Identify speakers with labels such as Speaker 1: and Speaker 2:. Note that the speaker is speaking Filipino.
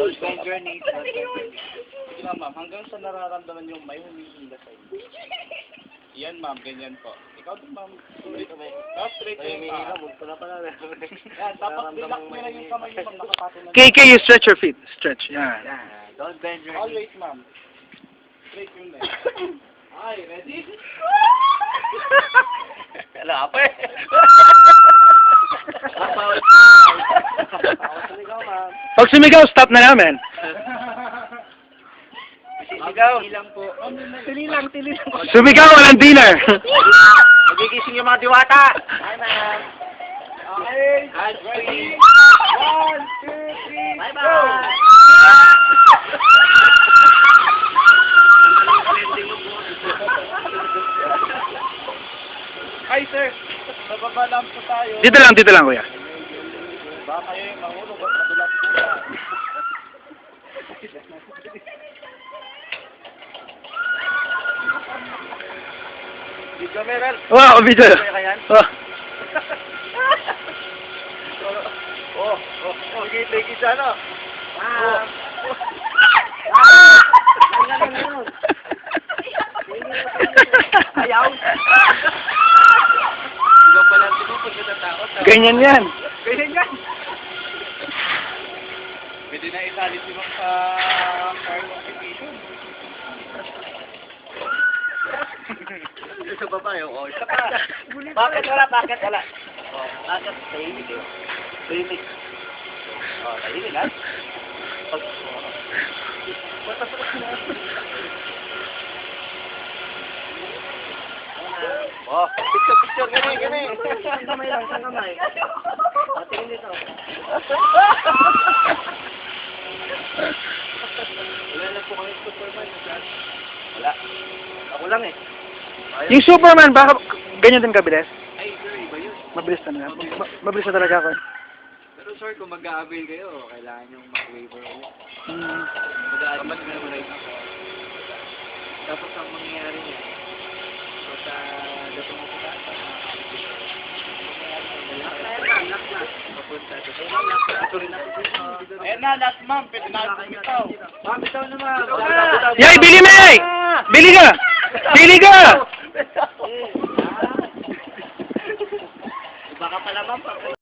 Speaker 1: Don't bend your knees.
Speaker 2: Sige lang, ma'am. Hanggang sa nararamdaman yung may humihinga sa inyo. Yan, ma'am. Ganyan po. Ikaw din, ma'm. Straight yung paa. Yan, tapos relax mo lang yung kamay yung nakapatong na.
Speaker 3: KK, you stretch your feet. Stretch. Yan.
Speaker 1: Don't bend your knees.
Speaker 2: Always, ma'am. Straight yung neck. Ay, ready?
Speaker 1: Wala pa eh.
Speaker 3: Pag sumigaw, stop na namin.
Speaker 1: Sigaw. Tili lang po.
Speaker 2: Tili lang.
Speaker 3: Sumigaw, walang dinner.
Speaker 1: Magigising yung mga diwata.
Speaker 2: Hi, ma'am. Okay. Ready? 1, 2, 3,
Speaker 1: Bye-bye.
Speaker 2: Hi, sir. Bababa lang po tayo.
Speaker 3: Dito lang, kuya.
Speaker 2: Baka kayo yung mahulog at madulas po. Video, Meral.
Speaker 3: Wow, video. Oh.
Speaker 2: Lagi siya, no? Ayaw. Iba pala ito pag natatakot.
Speaker 3: Ganyan yan.
Speaker 2: Ganyan yan. Pwede na isali si Ma'am sa car competition.
Speaker 1: Sa babae, oo. Isa pa. Bakit wala? Bakit wala? Oh, bakit? Tahimik eh. Tahimik. Oh, tahimik ha? Pag... Oh, picture, gani. Isang kamay lang, isang kamay. Tingin dito. Wala na po kami Superman. Wala. Ako lang eh.
Speaker 3: Yung Superman, baka ganyan din kabilis?
Speaker 1: Ay, sir, iba yun.
Speaker 3: Mabilis talaga. Mabilis na talaga ako.
Speaker 1: Pero sir, kung mag-a-avail kayo, kailangan yung mag-waiver ulit.
Speaker 3: Hmm.
Speaker 1: Mag-a-avail ka na ulit. Tapos ang mangyayari niya, so sa dato mo kita,
Speaker 2: Ayan na, last ma'am. Pwede na ako bumitaw.
Speaker 1: Ma'am, bitaw na ma'am.
Speaker 3: Yay, bili mo yay! Bili ka! Bili ka!
Speaker 1: Baka pala ma'am,